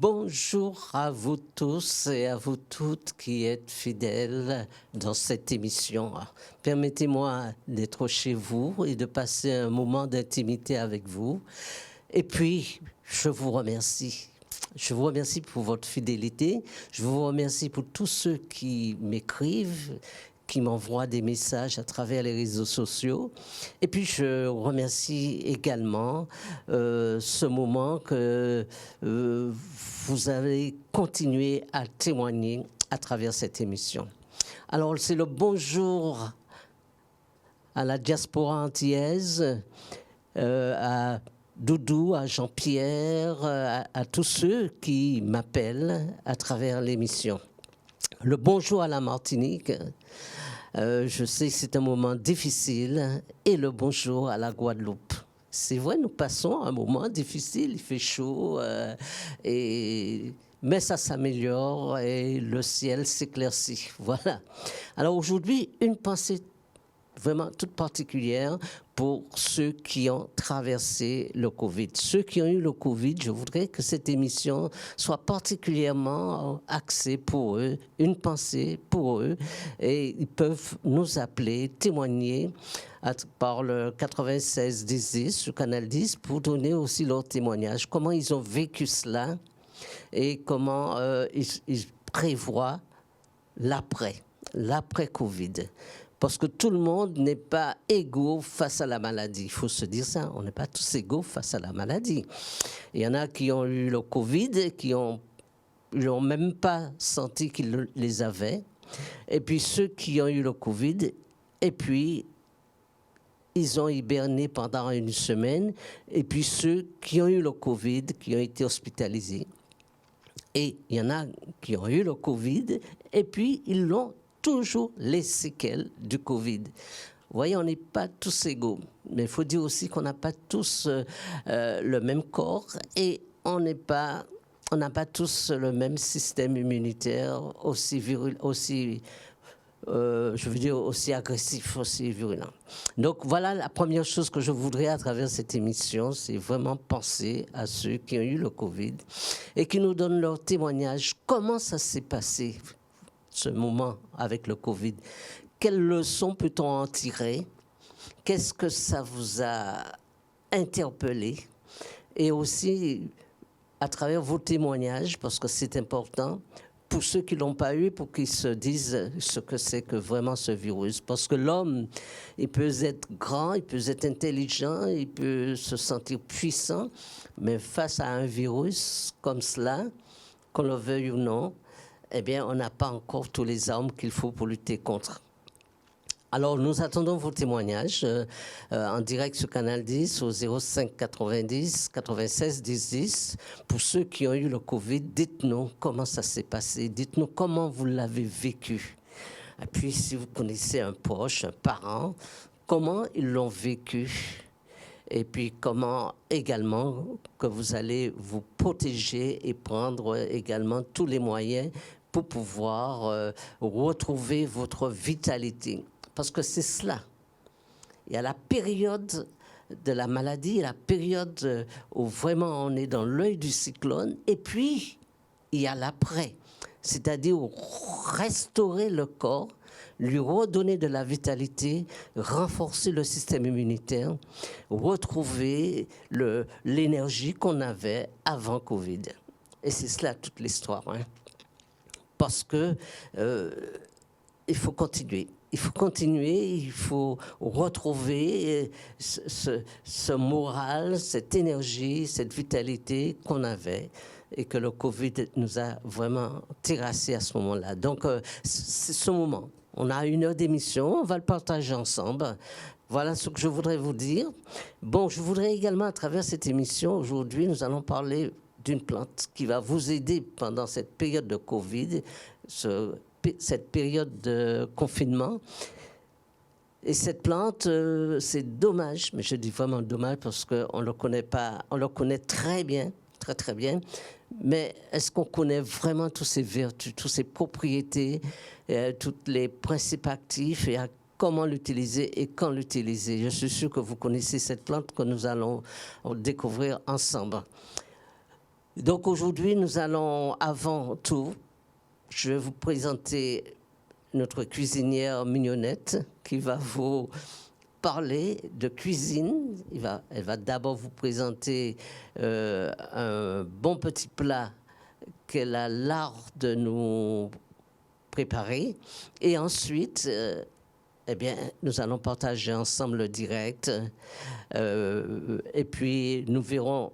Bonjour à vous tous et à vous toutes qui êtes fidèles dans cette émission. Permettez-moi d'être chez vous et de passer un moment d'intimité avec vous. Et puis, je vous remercie. Je vous remercie pour votre fidélité. Je vous remercie pour tous ceux qui m'écrivent, qui m'envoient des messages à travers les réseaux sociaux. Et puis, je remercie également ce moment que vous avez continué à témoigner à travers cette émission. Alors, c'est le bonjour à la diaspora antillaise, à Doudou, à Jean-Pierre, à tous ceux qui m'appellent à travers l'émission. Le bonjour à la Martinique. Je sais que c'est un moment difficile. Et le bonjour à la Guadeloupe. C'est vrai, nous passons un moment difficile. Il fait chaud, mais ça s'améliore et le ciel s'éclaircit. Voilà. Alors aujourd'hui, une pensée vraiment toute particulière pour ceux qui ont traversé le Covid. Ceux qui ont eu le Covid, je voudrais que cette émission soit particulièrement axée pour eux, une pensée pour eux. Et ils peuvent nous appeler, témoigner par le 96 10, le canal 10, pour donner aussi leur témoignage, comment ils ont vécu cela et comment ils prévoient l'après-Covid. Parce que tout le monde n'est pas égaux face à la maladie. Il faut se dire ça, on n'est pas tous égaux face à la maladie. Il y en a qui ont eu le Covid, qui n'ont même pas senti qu'ils les avaient. Et puis ceux qui ont eu le Covid, et puis ils ont hiberné pendant une semaine. Et puis ceux qui ont eu le Covid, qui ont été hospitalisés. Et il y en a qui ont eu le Covid, et puis ils l'ont toujours les séquelles du Covid. Vous voyez, on n'est pas tous égaux. Mais il faut dire aussi qu'on n'a pas tous le même corps et on n'a pas tous le même système immunitaire aussi aussi agressif, aussi virulent. Donc voilà la première chose que je voudrais à travers cette émission, c'est vraiment penser à ceux qui ont eu le Covid et qui nous donnent leur témoignage. Comment ça s'est passé ce moment avec le Covid? Quelles leçons peut-on en tirer? Qu'est-ce que ça vous a interpellé? Et aussi, à travers vos témoignages, parce que c'est important, pour ceux qui ne l'ont pas eu, pour qu'ils se disent ce que c'est que vraiment ce virus. Parce que l'homme, il peut être grand, il peut être intelligent, il peut se sentir puissant, mais face à un virus comme cela, qu'on le veuille ou non, eh bien, on n'a pas encore tous les armes qu'il faut pour lutter contre. Alors, nous attendons vos témoignages en direct sur Canal 10 au 05 90 96 10 10. Pour ceux qui ont eu le Covid, dites-nous comment ça s'est passé. Dites-nous comment vous l'avez vécu. Et puis, si vous connaissez un proche, un parent, comment ils l'ont vécu. Et puis, comment également que vous allez vous protéger et prendre également tous les moyens pour pouvoir retrouver votre vitalité. Parce que c'est cela. Il y a la période de la maladie, la période où vraiment on est dans l'œil du cyclone, et puis il y a l'après, c'est-à-dire restaurer le corps, lui redonner de la vitalité, renforcer le système immunitaire, retrouver l'énergie qu'on avait avant Covid. Et c'est cela toute l'histoire. Hein. Parce que il faut continuer. Il faut continuer, il faut retrouver ce moral, cette énergie, cette vitalité qu'on avait et que le Covid nous a vraiment terrassé à ce moment-là. Donc, c'est ce moment. On a 1 heure d'émission, on va le partager ensemble. Voilà ce que je voudrais vous dire. Bon, je voudrais également, à travers cette émission, aujourd'hui, nous allons parler d'une plante qui va vous aider pendant cette période de Covid, cette période de confinement. Et cette plante, c'est dommage, mais je dis vraiment dommage parce qu'on ne le connaît pas, on le connaît très bien, très très bien, mais est-ce qu'on connaît vraiment toutes ses vertus, toutes ses propriétés, tous les principes actifs et comment l'utiliser et quand l'utiliser? Je suis sûr que vous connaissez cette plante que nous allons découvrir ensemble. Donc aujourd'hui, nous allons, avant tout, je vais vous présenter notre cuisinière Mignonnette qui va vous parler de cuisine. Elle va d'abord vous présenter un bon petit plat qu'elle a l'art de nous préparer. Et ensuite, eh bien, nous allons partager ensemble le direct. Et puis, nous verrons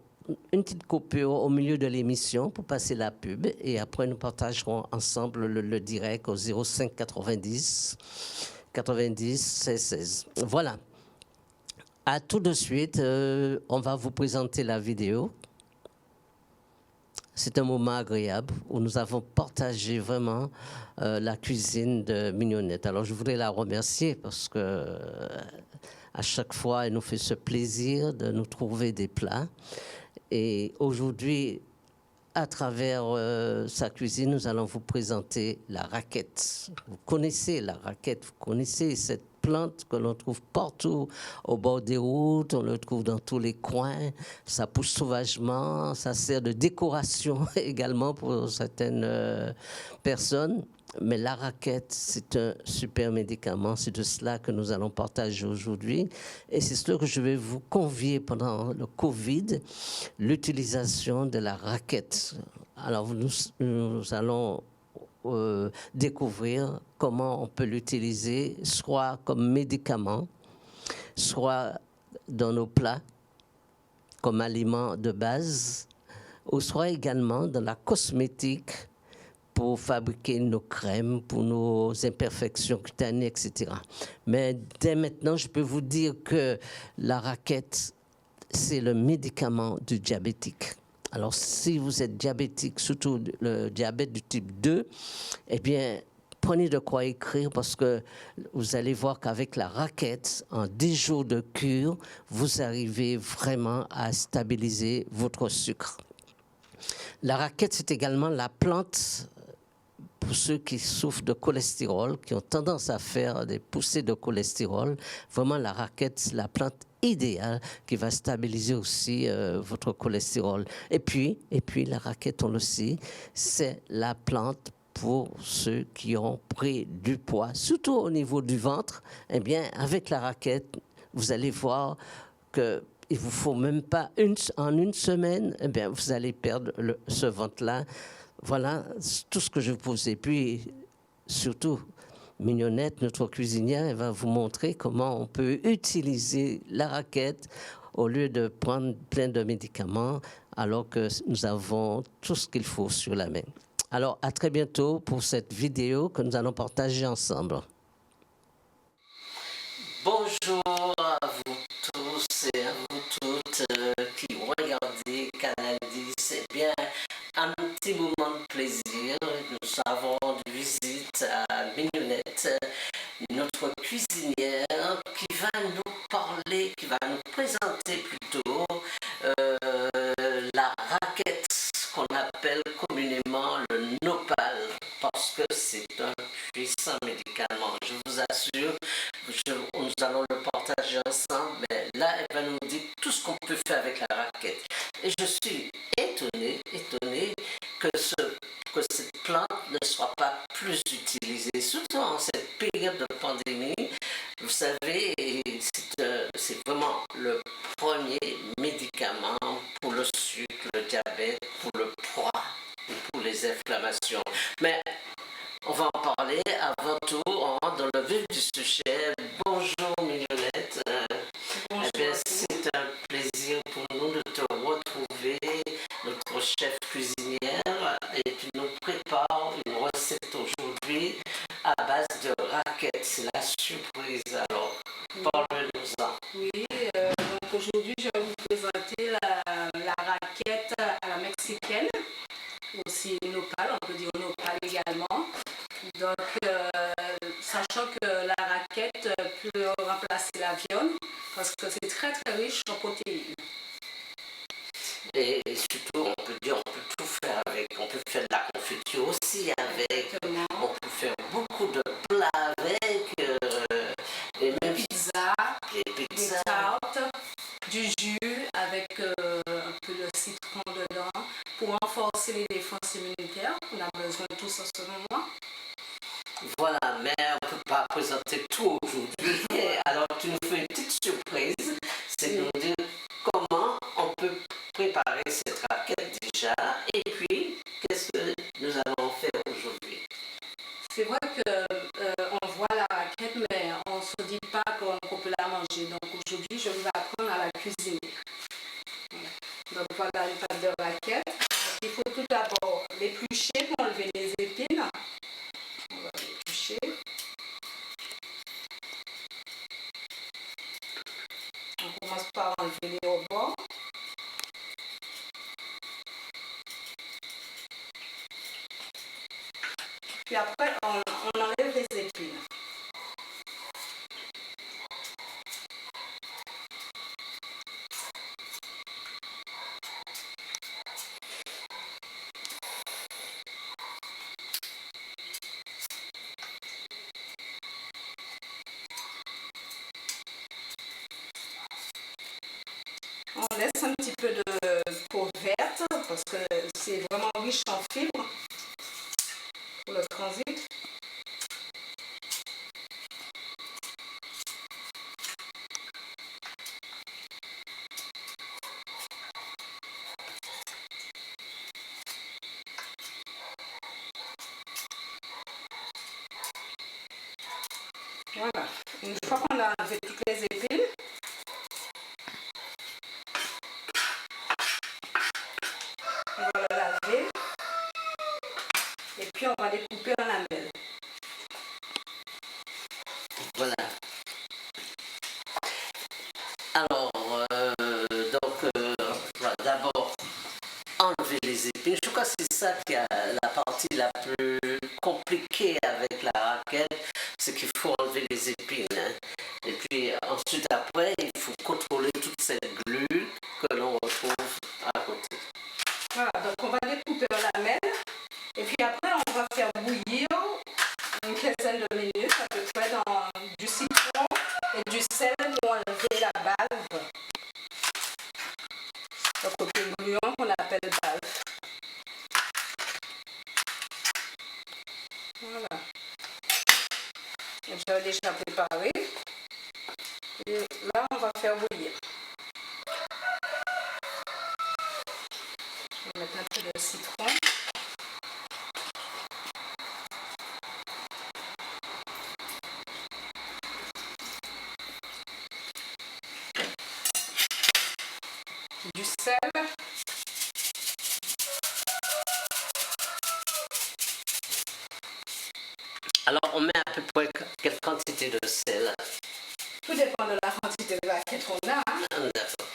une petite coupure au milieu de l'émission pour passer la pub. Et après, nous partagerons ensemble le direct au 05 90 90 16 16. Voilà. À tout de suite. On va vous présenter la vidéo. C'est un moment agréable où nous avons partagé vraiment la cuisine de Mignonnette. Alors, je voudrais la remercier parce que à chaque fois, elle nous fait ce plaisir de nous trouver des plats. Et aujourd'hui, à travers sa cuisine, nous allons vous présenter la raquette. Vous connaissez la raquette, vous connaissez cette plante que l'on trouve partout au bord des routes, on le trouve dans tous les coins. Ça pousse sauvagement, ça sert de décoration également pour certaines personnes. Mais la raquette, c'est un super médicament. C'est de cela que nous allons partager aujourd'hui. Et c'est cela que je vais vous convier pendant le Covid, l'utilisation de la raquette. Alors, nous allons découvrir comment on peut l'utiliser, soit comme médicament, soit dans nos plats, comme aliment de base, ou soit également dans la cosmétique, pour fabriquer nos crèmes, pour nos imperfections cutanées, etc. Mais dès maintenant, je peux vous dire que la raquette, c'est le médicament du diabétique. Alors, si vous êtes diabétique, surtout le diabète du type 2, eh bien, prenez de quoi écrire parce que vous allez voir qu'avec la raquette, en 10 jours de cure, vous arrivez vraiment à stabiliser votre sucre. La raquette, c'est également la plante pour ceux qui souffrent de cholestérol, qui ont tendance à faire des poussées de cholestérol. Vraiment, la raquette, c'est la plante idéale qui va stabiliser aussi votre cholestérol. Et puis, la raquette, on le sait, c'est la plante pour ceux qui ont pris du poids, surtout au niveau du ventre. Eh bien, avec la raquette, vous allez voir que il vous faut même pas en une semaine, eh bien, vous allez perdre ce ventre-là. Voilà tout ce que je vous pose. Et puis, surtout, Mignonnette, notre cuisinière, elle va vous montrer comment on peut utiliser la raquette au lieu de prendre plein de médicaments, alors que nous avons tout ce qu'il faut sur la main. Alors, à très bientôt pour cette vidéo que nous allons partager ensemble. Bonjour à vous tous et à vous toutes qui regardez Canal 10. Eh bien, un petit moment de plaisir. Nous avons de visite à Mignonnette, notre cuisinière, qui va nous parler, qui va nous présenter plutôt la raquette qu'on appelle communément le nopal, parce que c'est un puissant médicament. Je vous assure, nous allons le partager ensemble, mais là, elle va nous dire tout ce qu'on peut faire avec la raquette. Et je suis étonné que cette plante ne soit pas plus utilisée, surtout en cette période de pandémie. Vous savez, c'est vraiment le premier médicament pour le sucre, le diabète, pour le poids et pour les inflammations. Mais on va en parler avant tout, dans le vif du sujet. Bonjour Mignonnette. Bonjour. Eh bien, c'est un plaisir pour nous de te retrouver, notre chef cuisinière, et tu nous prépares une recette aujourd'hui à base de raquettes. C'est la surprise, alors parle-nous-en. Oui, donc aujourd'hui je vais vous présenter la raquette à la mexicaine, aussi nopal, on peut dire nopal également. Donc, sachant que la raquette peut remplacer la viande parce que c'est très très riche en protéines. Et surtout, on peut dire, on peut tout faire avec. On peut faire de la confiture aussi avec. Exactement. On peut faire beaucoup de plats avec. Et même des tartes, du jus avec un peu de citron dedans. pour renforcer les défenses immunitaires. On a besoin de tout ça selon moi. Voilà, mais on ne peut pas présenter tout aujourd'hui. Alors, tu nous fais une petite surprise, c'est de nous dire comment on peut préparer cette raquette déjà, et puis qu'est-ce que nous allons faire aujourd'hui. C'est vrai qu'on voit la raquette, mais on ne se dit pas qu'on peut la manger. Donc aujourd'hui, je vais apprendre à la cuisiner. Donc voilà une pâte de raquette. Donc, il faut tout d'abord l'éplucher pour enlever les épines. On va l'éplucher. On commence par enlever les rebords. Puis après, on enlève les épines. On laisse un petit peu de peau verte parce que c'est vraiment riche en fibres pour le transit. Voilà. Une fois qu'on a enlevé toutes les épines, on va la laver et puis on va les couper en lamelles. Voilà. Alors, on va d'abord enlever les épines. Je crois que c'est ça qui est la partie la plus compliquée avec la raquette, c'est qu'il faut enlever les épines. Hein. Et puis ensuite, après, il faut contrôler toute cette glu que l'on retrouve à côté. Voilà, donc on va les couper en lamelles et puis après on va faire bouillir une quinzaine de minutes à peu près dans du citron et du sel pour enlever la balve. Le côté gluant qu'on appelle balve. Voilà. J'ai déjà préparé. Et là, on va faire bouillir. On va mettre un peu de citron. Du sel. Alors, on met à peu près quelle quantité de sel? Tout dépend de la quantité de raquette qu'on a. Hein. D'accord.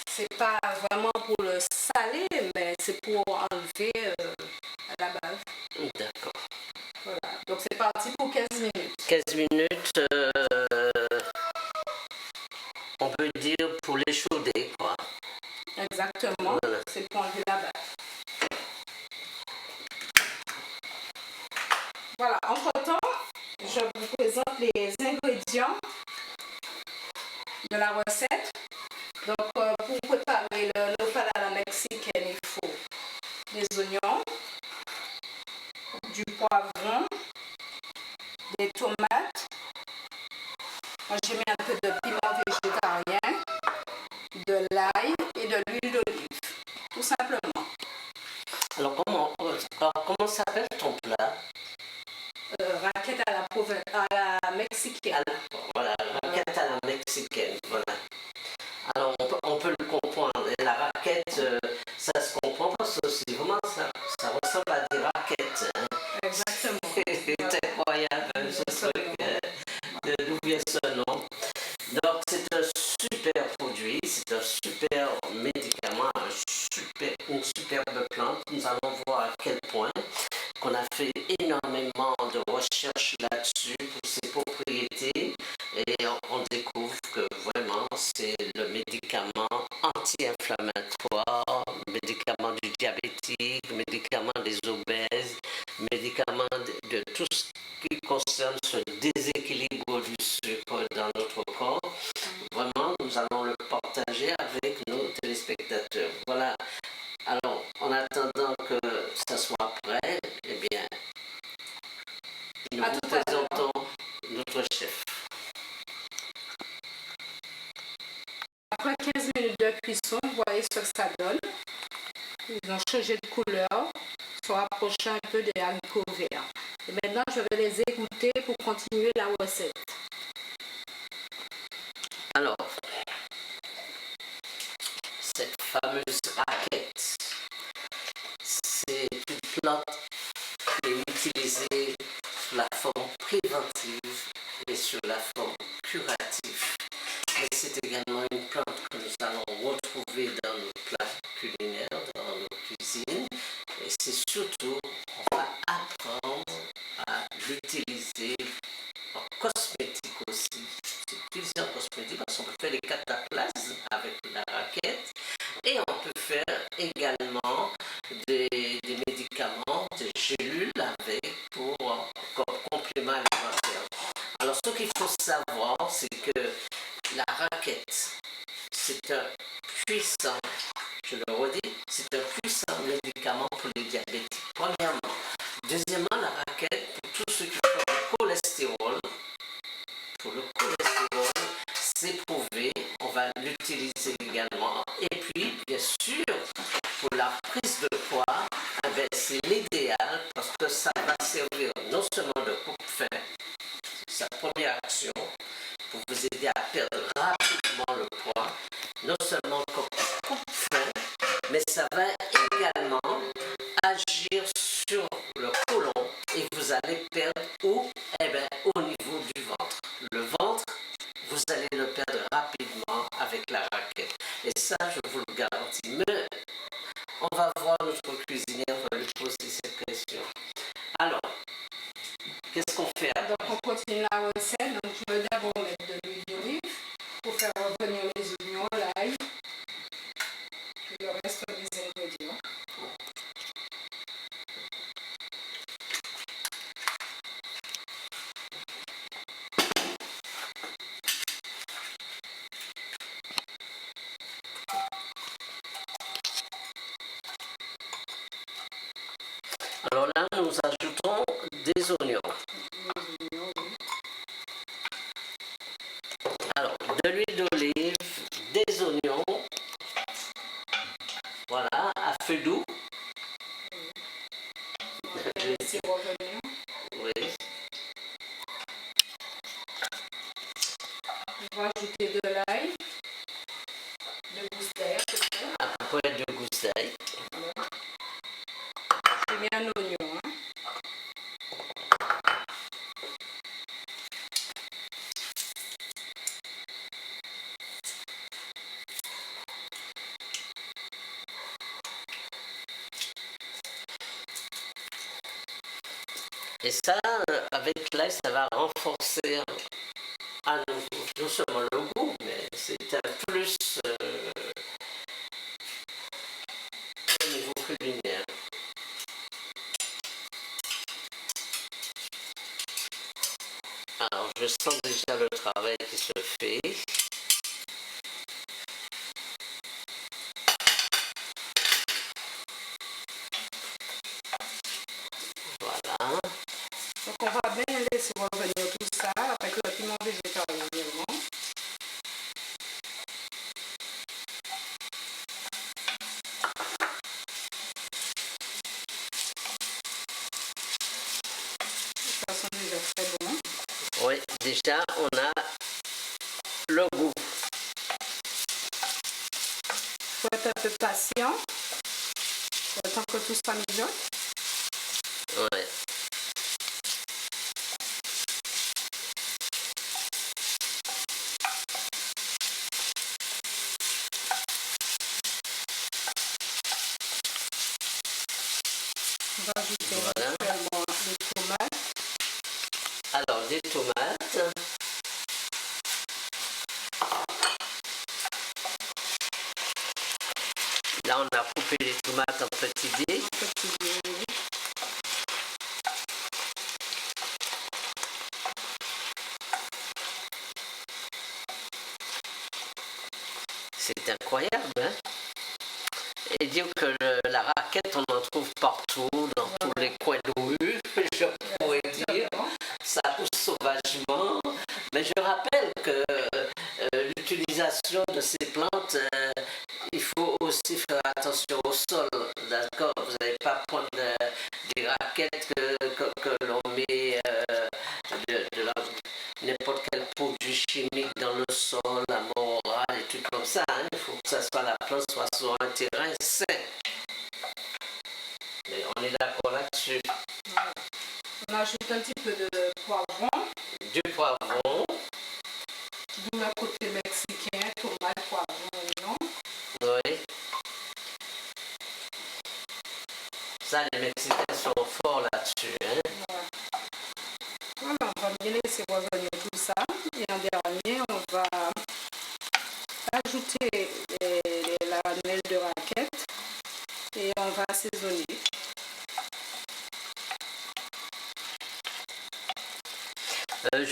C'est pas vraiment pour le saler, mais c'est pour enlever la base. D'accord. Voilà. Donc c'est parti pour 15 minutes. 15 minutes, on peut dire pour l'échauder, quoi. Exactement. Voilà. C'est pour enlever la base. Voilà, entre-temps, je vous présente les ingrédients de la recette. Donc, pour préparer le nopal à la mexicaine, il faut des oignons, du poivron, des tomates. Moi, j'ai mis un peu de piment végétarien, de l'ail et de l'huile d'olive, tout simplement. Alors, comment s'appelle ton plat? Raquette à la mexicaine. Voilà, raquette à la mexicaine. Voilà. Alors, on peut le comprendre. Et la raquette, ça se comprend parce que c'est vraiment ça. Ça ressemble à des raquettes. Hein. Exactement. C'est incroyable, ce truc. D'où vient ce nom. Donc, c'est un super produit, c'est un super médicament, une superbe plante. Nous allons voir à quel point qu'on a fait énormément de recherches là-dessus pour ses propriétés et on découvre que vraiment c'est le médicament anti-inflammatoire, médicament du diabétique, médicament des obèses, médicament de tout ce qui concerne ce déséquilibre du sucre dans notre corps. Vraiment, nous allons le partager avec nos téléspectateurs. Voilà. Alors, Après 15 minutes de cuisson, vous voyez ce que ça donne. Ils ont changé de couleur, se rapprochant un peu des haricots verts. Et maintenant, je vais les égoutter pour continuer la recette. Alors, cette fameuse raquette, c'est une plante qui est utilisée sous la forme préventive et sous la forme curative. Mais c'est également une plante que nous allons retrouver dans nos plats culinaires, dans nos cuisines. Et c'est surtout, on va apprendre à l'utiliser en cosmétique aussi. C'est plusieurs cosmétiques parce qu'on peut faire des cataplasmes avec la raquette et on peut faire également des médicaments, des gélules avec comme complément alimentaire. Alors ce qu'il faut savoir, c'est que la raquette, c'est un puissant, je le redis, c'est un puissant médicament pour les diabétiques, premièrement. Deuxièmement, la raquette, pour tous ceux qui font du cholestérol, pour le cholestérol, c'est prouvé, on va l'utiliser également. Et puis, bien sûr, pour la prise de poids, c'est l'idéal parce que ça va servir non seulement de coupe-faim, c'est sa première action, pour vous aider à perdre rapidement le poids, non seulement comme coupe-faim, mais ça va également agir sur le côlon et vous allez perdre où? Eh bien, au niveau du ventre. Le ventre, vous allez le perdre rapidement avec la raquette. Et ça, je vous le garantis. Mais on va voir notre cuisinier, on va lui poser cette question. Alors, qu'est-ce qu'on fait? Donc, on continue la recette. Donc, je vais d'abord mettre de l'huile d'olive pour faire revenir les oignons, l'ail et le reste des ingrédients. Alors là, nous ajoutons des oignons. Alors, de l'huile d'olive, des oignons, voilà, à feu doux. Laissez revenir. Oui. On va ajouter de l'ail, de gousses d'ail, À peu près 2 gousses d'ail. j'ai mis un oignon. Et ça, avec l'ail, ça va renforcer à nouveau, non seulement le goût, mais c'est un plus au niveau culinaire. Alors, je sens déjà le travail qui se fait. Voilà. Donc, on va bien laisser revenir tout ça avec le piment végétarien également. Ça sent déjà très bon. Oui, déjà, on a le goût. Il faut être un peu patient. Le temps que tout ça mijote. Ouais. On va ajouter Voilà. également les tomates. Alors, des tomates. Là, on a coupé les tomates en petits dés. Petit dé. C'est incroyable, hein? Et dire que la raquette, on en trouve partout, dans tous les coins de rue, je pourrais dire. Ça pousse sauvagement. Mais je rappelle que l'utilisation de ces plantes, il faut aussi faire attention au sol, d'accord? Vous n'allez pas prendre des raquettes que l'on met n'importe quel produit chimique dans le sol, la morale, et tout comme ça. Hein. Il faut que ça soit, la plante soit sur un terrain sain. Mais on est d'accord là-dessus. Voilà. On ajoute un petit peu de poivron. Du poivron. D'où le côté mexicain, tomate, poivron, oignon. Oui. Ça, les Mexicains sont forts là-dessus. Hein? Voilà, on va bien laisser revenir tout ça. Et en dernier, on va ajouter la lamelle de raquette et on va assaisonner.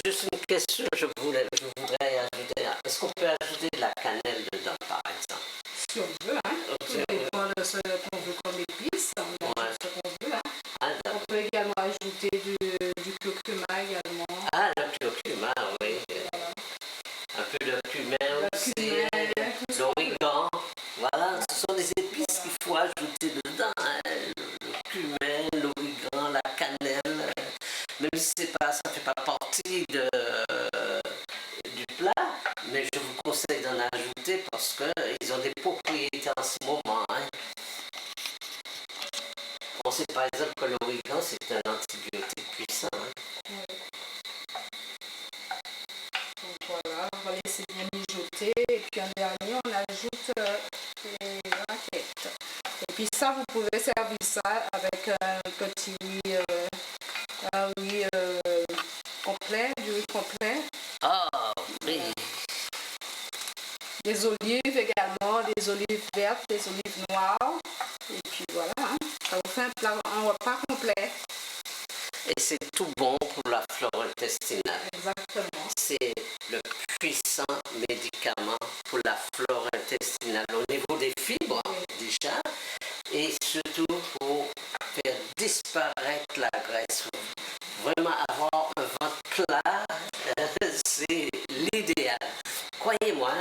Juste une question, je voudrais ajouter. Est-ce qu'on peut ajouter de la cannelle dedans, par exemple? Si on veut, hein. Tout dépend de ce qu'on veut comme épice. On ajoute ce qu'on veut, hein. Ah, On peut également ajouter du curcuma également. ah, le curcuma, oui. Voilà. Un peu de cumin aussi. Cumin, L'origan. Voilà, ce sont des épices qu'il faut ajouter dedans. Hein. Le cumin, l'origan, la cannelle. Même si ça ne fait pas partie du plat, mais je vous conseille d'en ajouter parce qu'ils ont des propriétés en ce moment. Hein. On sait par exemple que l'origan, c'est un antibiotique puissant. Hein. Oui. Donc voilà, on va laisser bien mijoter et puis en dernier on ajoute les raquettes. Et puis ça, vous pouvez servir ça avec un petit riz complet, du riz complet. Ah oui. Des olives également, des olives vertes, des olives noires. Et puis voilà, hein. Ça vous fait un repas complet. Et c'est tout bon pour la flore intestinale. Exactement. C'est le puissant médicament pour la flore intestinale au niveau des fibres, déjà, et surtout pour faire disparaître la graisse. Vraiment avoir un ventre plat, c'est l'idéal. Croyez-moi,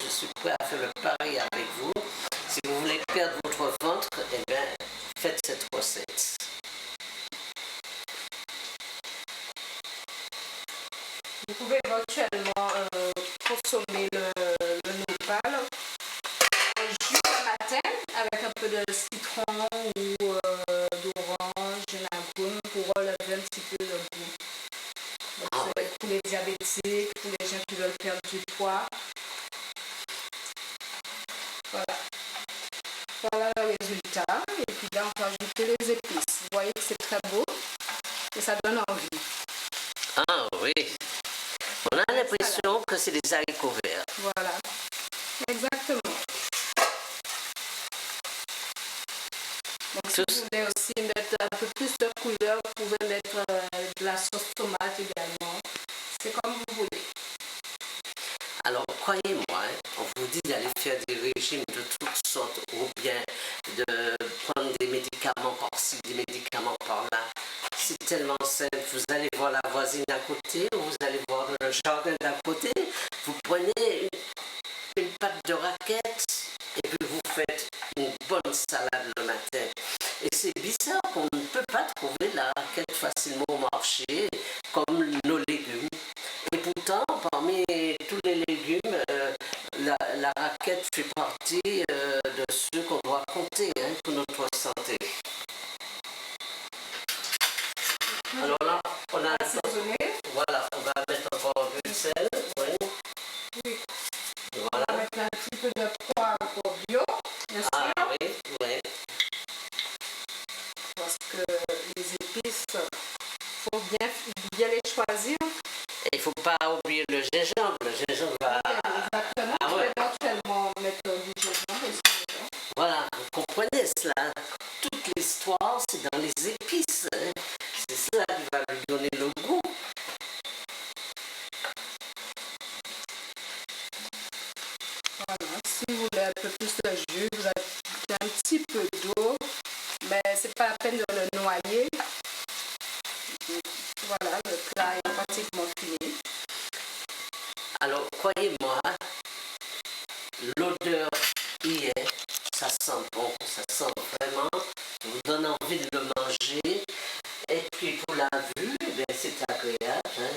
je suis prêt à faire le pari avec vous. Si vous voulez perdre votre ventre, eh bien, faites cette recette. Vous pouvez éventuellement consommer le nopal au jus le matin avec un peu de citron ou d'orange, gingembre pour relever un petit peu le goût. Donc, pour les diabétiques, pour les gens qui veulent perdre du poids. Voilà. Voilà le résultat. Et puis là, on va ajouter les épices. Vous voyez que c'est très beau et ça donne envie. Ah oui. On a l'impression que c'est des haricots verts. Voilà. Exactement. Donc, si vous voulez aussi mettre un peu plus de couleur, vous pouvez mettre de la sauce tomate également. C'est comme vous voulez. Alors, croyez-moi, on vous dit d'aller faire des régimes de toutes sortes ou bien de prendre des médicaments par-ci, des médicaments par-là. C'est tellement simple. Vous allez voir la voisine à côté ou vous allez voir le jardin d'à côté. Vous prenez une pâte de raquette et puis vous faites une bonne salade le matin. Et c'est bizarre qu'on ne peut pas trouver la raquette facilement au marché comme nos légumes. Et pourtant, parmi tous les légumes, la raquette fait partie de ceux qu'on doit compter hein, pour notre santé. Alors là, on a assaisonné. Voilà, on va mettre encore un peu de sel. Oui. Oui. Voilà. On va mettre un petit peu de poivre bio, bien sûr. Ah oui, oui. Parce que les épices, il faut bien les choisir. Et il ne faut pas oublier le gingembre. Le gingembre va... Exactement. Ah ouais. Éventuellement mettre du gingembre aussi. Voilà, vous comprenez cela. Toute l'histoire, c'est dans les épices. Hein. C'est ça qui va lui donner le goût. Voilà. Si vous voulez un peu plus de jus, vous ajoutez un petit peu d'eau, mais c'est pas la peine de le noyer. Voilà, le plat est pratiquement fini. Alors, croyez-moi, l'odeur y est, ça sent bon, ça sent vraiment, ça vous donne envie de le manger. Et puis pour la vue, c'est agréable. Hein.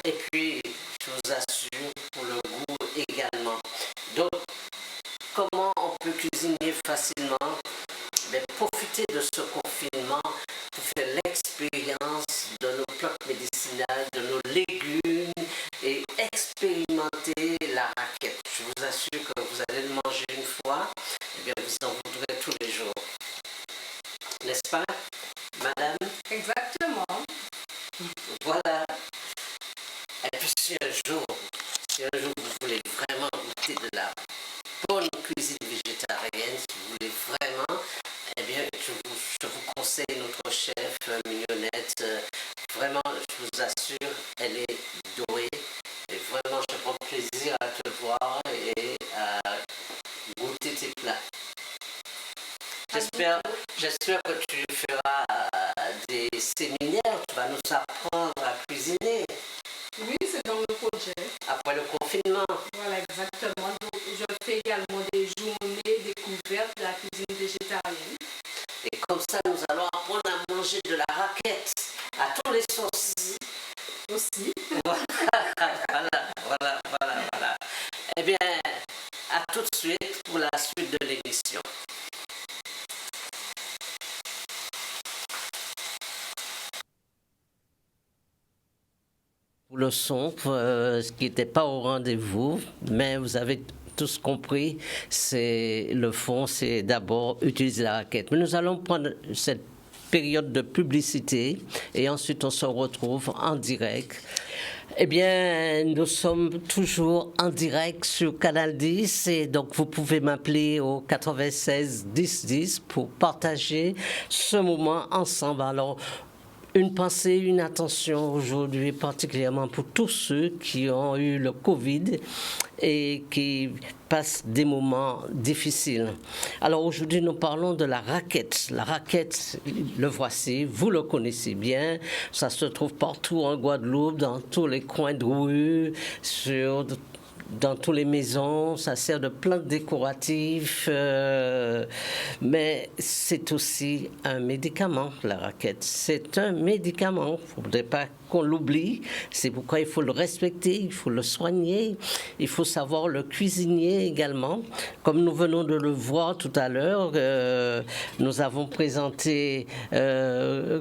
Et puis, je vous assure, pour le goût également. Donc, comment on peut cuisiner facilement? Profiter de ce confinement pour faire l'expérience de nos plantes médicinales, de nos légumes et expérimenter la raquette. Je vous assure que vous allez le manger une fois, et bien vous en voudrez tous les jours. N'est-ce pas, madame? Exactement. Voilà. Et puis si un jour vous voulez vraiment goûter de la bonne cuisine végétarienne, si vous voulez vraiment, eh bien, je vous conseille notre chef, Mignonnette. Vraiment, je vous assure, elle est douée. Et vraiment, je prends plaisir à te voir et à goûter tes plats. J'espère que tu feras des séminaires, tu vas nous apprendre à cuisiner. Oui, c'est dans le projet. Après le confinement. Voilà, exactement. Donc, je fais également des journées découvertes de la cuisine végétarienne. Et comme ça, nous allons apprendre à manger de la raquette à tous les sauces. Aussi. Voilà. Eh bien, à tout de suite pour la suite de l'émission. Pour le son, ce qui n'était pas au rendez-vous, mais vous avez tous compris, c'est le fond, c'est d'abord utiliser la raquette. Mais nous allons prendre cette période de publicité et ensuite on se retrouve en direct. Eh bien, nous sommes toujours en direct sur Canal 10 et donc vous pouvez m'appeler au 96 10 10 pour partager ce moment ensemble. Alors, une pensée, une attention aujourd'hui, particulièrement pour tous ceux qui ont eu le Covid et qui passent des moments difficiles. Alors aujourd'hui, nous parlons de la raquette. La raquette, le voici, vous le connaissez bien. Ça se trouve partout en Guadeloupe, dans tous les coins de rue, dans toutes les maisons, ça sert de plante décorative, mais c'est aussi un médicament, la raquette. C'est un médicament, il ne faudrait pas qu'on l'oublie, c'est pourquoi il faut le respecter, il faut le soigner, il faut savoir le cuisiner également. Comme nous venons de le voir tout à l'heure, nous avons présenté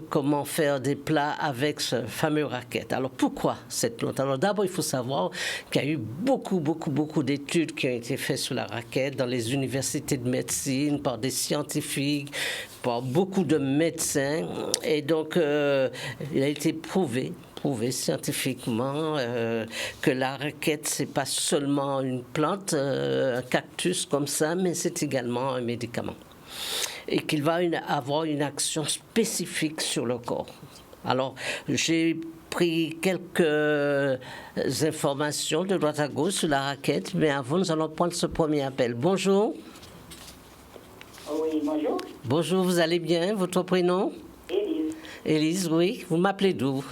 comment faire des plats avec ce fameux raquette. Alors pourquoi cette plante? Alors d'abord, il faut savoir qu'il y a eu beaucoup d'études qui ont été faites sur la raquette dans les universités de médecine, par des scientifiques, par beaucoup de médecins. Et donc, il a été prouvé scientifiquement que la raquette, c'est pas seulement une plante, un cactus comme ça, mais c'est également un médicament. Et qu'il va avoir une action spécifique sur le corps. Alors, j'ai pris quelques informations de droite à gauche sur la raquette, mais avant, nous allons prendre ce premier appel. Bonjour. Oui, bonjour. Bonjour, vous allez bien? Votre prénom? Élise. Élise, oui. Vous m'appelez d'où?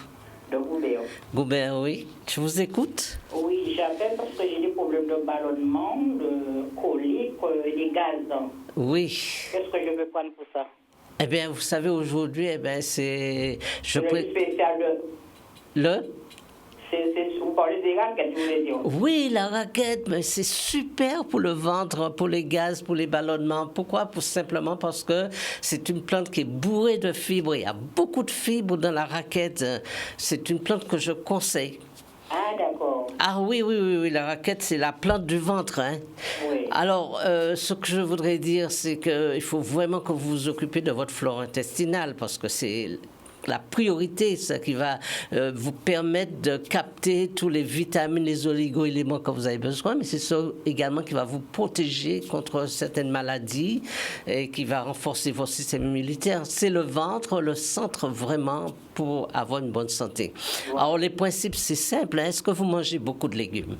De Goubert. Goubert, oui. Je vous écoute. Oui, j'appelle parce que j'ai des problèmes de ballonnement, de colique, des gaz. Oui. Qu'est-ce que je peux prendre pour ça? Eh bien, vous savez, aujourd'hui, c'est... Le spécial vous parlez des raquettes, vous voulez dire? Oui, la raquette, mais c'est super pour le ventre, pour les gaz, pour les ballonnements. Pourquoi? Simplement parce que c'est une plante qui est bourrée de fibres. Il y a beaucoup de fibres dans la raquette. C'est une plante que je conseille. Ah, d'accord. Ah oui, la raquette, c'est la plante du ventre. Hein. Oui. Alors, ce que je voudrais dire, c'est qu'il faut vraiment que vous vous occupez de votre flore intestinale, parce que c'est la priorité, ça qui va vous permettre de capter tous les vitamines, les oligo-éléments que vous avez besoin, mais c'est ça également qui va vous protéger contre certaines maladies et qui va renforcer votre système immunitaire. C'est le ventre, le centre vraiment pour avoir une bonne santé. Ouais. Alors, les principes, c'est simple. Hein? Est-ce que vous mangez beaucoup de légumes?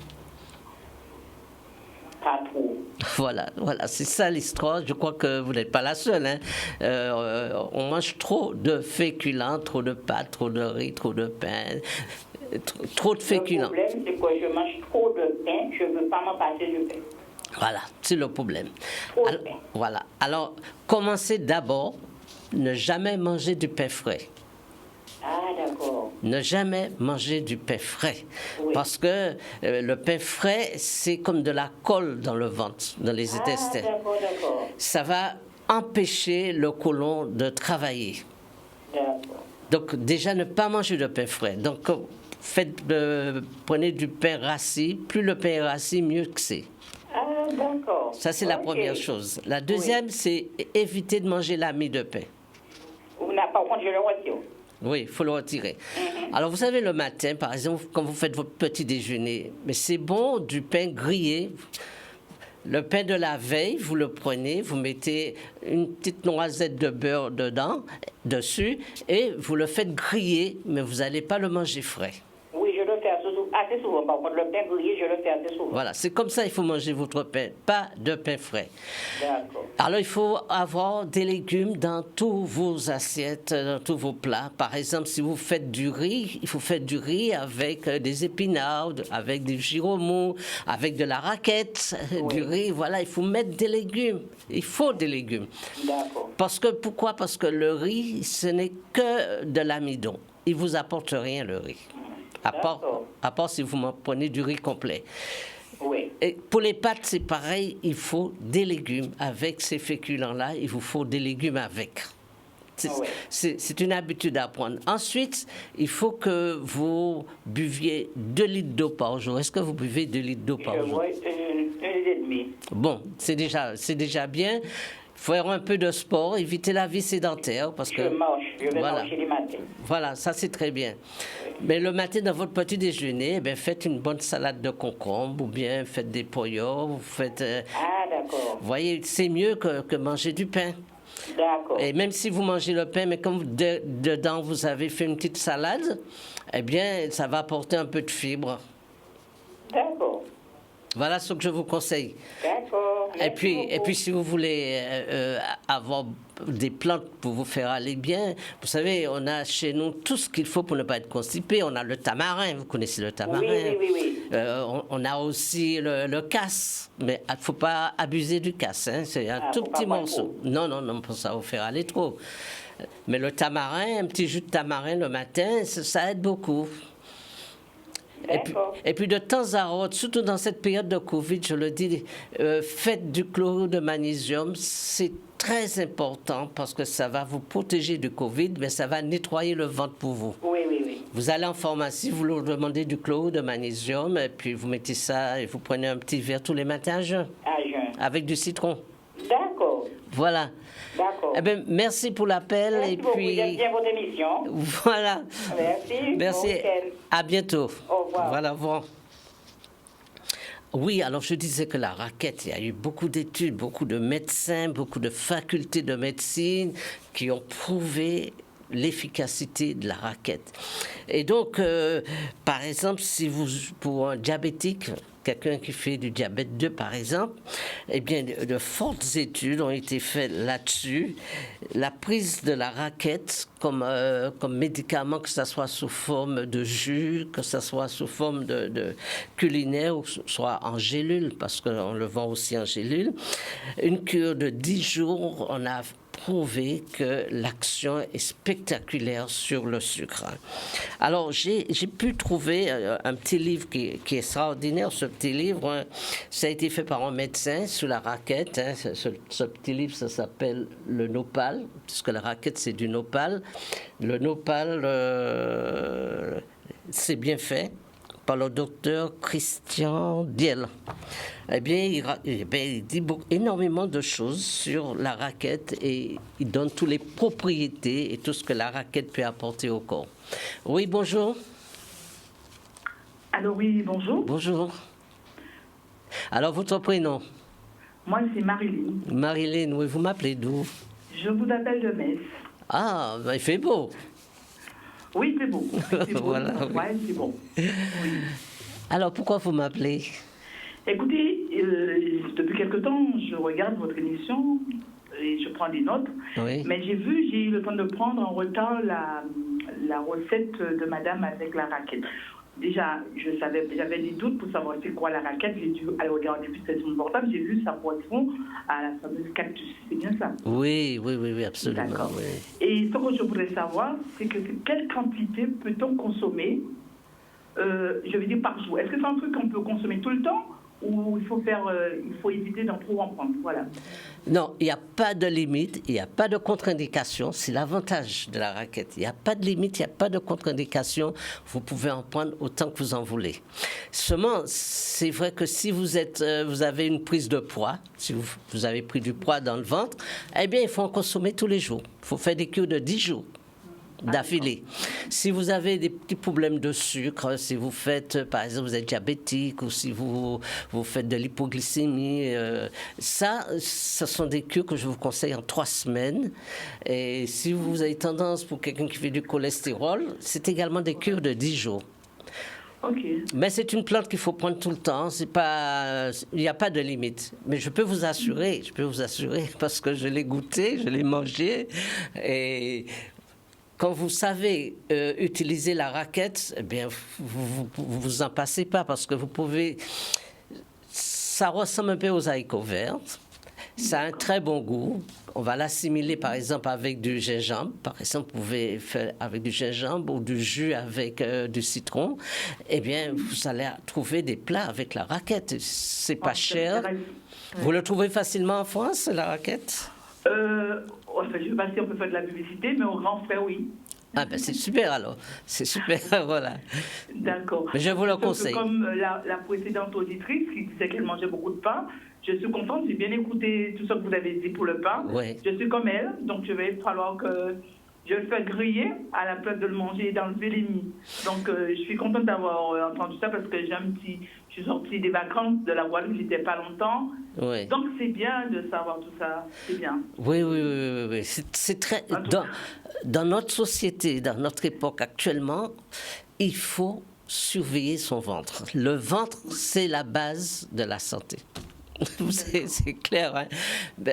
Pas trop. Voilà, c'est ça l'histoire. Je crois que vous n'êtes pas la seule. Hein. On mange trop de féculents, trop de pâtes, trop de riz, trop de pain, trop de féculents. Le problème, c'est que je mange trop de pain, je ne veux pas m'en passer de pain. Voilà, c'est le problème. Ok. Voilà. Alors, commencez d'abord, ne jamais manger du pain frais. Ah, d'accord. Ne jamais manger du pain frais. Oui. Parce que le pain frais, c'est comme de la colle dans le ventre, dans les intestins. D'accord, d'accord. Ça va empêcher le côlon de travailler. D'accord. Donc, déjà, ne pas manger de pain frais. Donc, prenez du pain rassis. Plus le pain est rassis, mieux que c'est. Ah, d'accord. Ça, c'est la Ok. première chose. La deuxième, c'est éviter de manger la mie de pain. Par contre, je le retire. Oui, il faut le retirer. Alors, vous savez, le matin, par exemple, quand vous faites votre petit déjeuner, mais c'est bon du pain grillé. Le pain de la veille, vous le prenez, vous mettez une petite noisette de beurre dessus, et vous le faites griller, mais vous n'allez pas le manger frais. Oui, je le fais assez souvent. Par contre, le pain grillé, je le fais assez souvent. Voilà, c'est comme ça il faut manger votre pain, pas de pain frais. D'accord. Alors, il faut avoir des légumes dans tous vos assiettes, dans tous vos plats. Par exemple, si vous faites du riz, il faut faire du riz avec des épinards, avec du giromou, avec de la raquette, du riz. Voilà, il faut mettre des légumes. Il faut des légumes. D'accord. Pourquoi? Parce que le riz, ce n'est que de l'amidon. Il ne vous apporte rien, le riz. À part si vous prenez du riz complet. Oui. Et pour les pâtes, c'est pareil, il faut des légumes. Avec ces féculents-là, il vous faut des légumes avec. C'est une habitude à prendre. Ensuite, il faut que vous buviez 2 litres d'eau par jour. Est-ce que vous buvez 2 litres d'eau par jour? Oui, 1,5 litre. Bon, c'est déjà bien. Faire un peu de sport, éviter la vie sédentaire. Parce que, Je vais marcher les matins. Voilà, ça c'est très bien. Mais le matin, dans votre petit déjeuner, faites une bonne salade de concombre ou bien faites des poyos. Ah, d'accord. Vous voyez, c'est mieux que manger du pain. D'accord. Et même si vous mangez le pain, mais comme dedans vous avez fait une petite salade, ça va apporter un peu de fibres. D'accord. Voilà ce que je vous conseille. D'accord. Et puis, si vous voulez avoir des plantes pour vous faire aller bien, vous savez, on a chez nous tout ce qu'il faut pour ne pas être constipé. On a le tamarin, vous connaissez le tamarin. Oui. On a aussi le casse, mais il ne faut pas abuser du casse. Hein. C'est un tout petit morceau. Non, pour ça vous faire aller trop. Mais le tamarin, un petit jus de tamarin le matin, ça aide beaucoup. Et puis de temps à autre, surtout dans cette période de Covid, je le dis, faites du chlorure de magnésium. C'est très important parce que ça va vous protéger du Covid, mais ça va nettoyer le ventre pour vous. Oui. Vous allez en pharmacie, vous leur demandez du chlorure de magnésium, et puis vous mettez ça et vous prenez un petit verre tous les matins à jeun. Avec du citron. D'accord. Voilà. D'accord. Merci pour l'appel. Merci beaucoup. J'aime bien votre émission. Voilà. Merci. À bientôt. Au revoir. Voilà, bon. Oui, alors je disais que la raquette, il y a eu beaucoup d'études, beaucoup de médecins, beaucoup de facultés de médecine qui ont prouvé l'efficacité de la raquette. Et donc, par exemple, pour un diabétique, quelqu'un qui fait du diabète 2, par exemple, de fortes études ont été faites là-dessus. La prise de la raquette comme médicament, que ce soit sous forme de jus, que ce soit sous forme de culinaire, ou soit en gélule, parce qu'on le vend aussi en gélule. Une cure de 10 jours, on a prouvé que l'action est spectaculaire sur le sucre. Alors, j'ai pu trouver un petit livre qui est extraordinaire. Ce petit livre, ça a été fait par un médecin sous la raquette. Ce petit livre, ça s'appelle le Nopal, puisque la raquette, c'est du Nopal. Le Nopal, c'est bien fait par le docteur Christian Diel. Il dit énormément de choses sur la raquette et il donne toutes les propriétés et tout ce que la raquette peut apporter au corps. Oui, bonjour. Allô, oui, bonjour. Bonjour. Alors, votre prénom? Moi, c'est Marilyn. Marilyn, oui, vous m'appelez d'où? Je vous appelle de Metz. Ah, il fait beau. Oui, c'est beau. C'est beau. Voilà, oui. Ouais, c'est bon. Oui. Alors, pourquoi vous m'appelez? Écoutez, depuis quelque temps, je regarde votre émission et je prends des notes. Oui. Mais j'ai eu le temps de prendre en retard la recette de madame avec la raquette. déjà, j'avais des doutes pour savoir c'est quoi la raquette. J'ai dû aller regarder sur mon portable. J'ai vu ça correspond à la fameuse cactus. C'est bien ça? Oui, absolument. D'accord. Oui. Et ce que je voudrais savoir, c'est que quelle quantité peut-on consommer, je veux dire par jour? Est-ce que c'est un truc qu'on peut consommer tout le temps ou il faut éviter d'en trop en prendre? Voilà. Non, il n'y a pas de limite, il n'y a pas de contre-indication. C'est l'avantage de la raquette. Il n'y a pas de limite, il n'y a pas de contre-indication. Vous pouvez en prendre autant que vous en voulez. Seulement, c'est vrai que si vous avez une prise de poids, si vous avez pris du poids dans le ventre, eh bien, il faut en consommer tous les jours. Il faut faire des cures de 10 jours. D'affilée. Si vous avez des petits problèmes de sucre, si vous faites, par exemple, vous êtes diabétique ou si vous faites de l'hypoglycémie, ce sont des cures que je vous conseille en 3 semaines. Et si vous avez tendance, pour quelqu'un qui fait du cholestérol, c'est également des cures de 10 jours. Okay. Mais c'est une plante qu'il faut prendre tout le temps. Il n'y a pas de limite. Mais je peux vous assurer, parce que je l'ai goûté, je l'ai mangé, et quand vous savez utiliser la raquette, eh bien, vous en passez pas parce que vous pouvez. Ça ressemble un peu aux haricots verts. Ça a un très bon goût. On va l'assimiler, par exemple, avec du gingembre. Par exemple, vous pouvez faire avec du gingembre ou du jus avec du citron. Eh bien, vous allez trouver des plats avec la raquette. C'est pas cher. Vous le trouvez facilement en France, la raquette? Enfin, je ne sais pas si on peut faire de la publicité, mais au grand frère, oui. Ah ben c'est super alors, c'est super, voilà. D'accord. Mais je vous le conseille. Comme la précédente auditrice qui disait qu'elle mangeait beaucoup de pain, je suis contente, j'ai bien écouté tout ce que vous avez dit pour le pain. Oui. Je suis comme elle, donc je vais falloir que je le fais griller à la place de le manger et d'enlever les mie. Donc je suis contente d'avoir entendu ça parce que je suis sortie des vacances de la Guadeloupe, j'étais pas longtemps. Oui. Donc c'est bien de savoir tout ça, c'est bien. Oui. C'est très. Dans notre société, dans notre époque actuellement, il faut surveiller son ventre. Le ventre, c'est la base de la santé. C'est clair. Hein?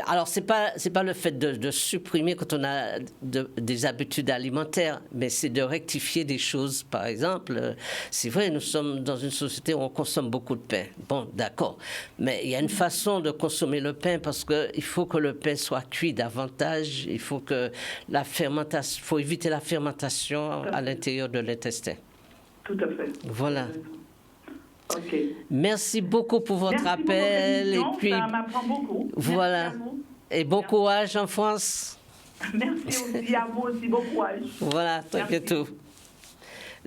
Alors, c'est pas le fait de supprimer quand on a des habitudes alimentaires, mais c'est de rectifier des choses. Par exemple, c'est vrai, nous sommes dans une société où on consomme beaucoup de pain. Bon, d'accord. Mais il y a une façon de consommer le pain parce qu'il faut que le pain soit cuit davantage. Il faut que faut éviter la fermentation à l'intérieur de l'intestin. Tout à fait. Voilà. Okay. Merci beaucoup pour votre appel. Pour et puis, ça m'apprend beaucoup. Voilà. Et bon courage en France. Merci aussi à vous aussi, bon courage. Voilà, t'inquiète tout.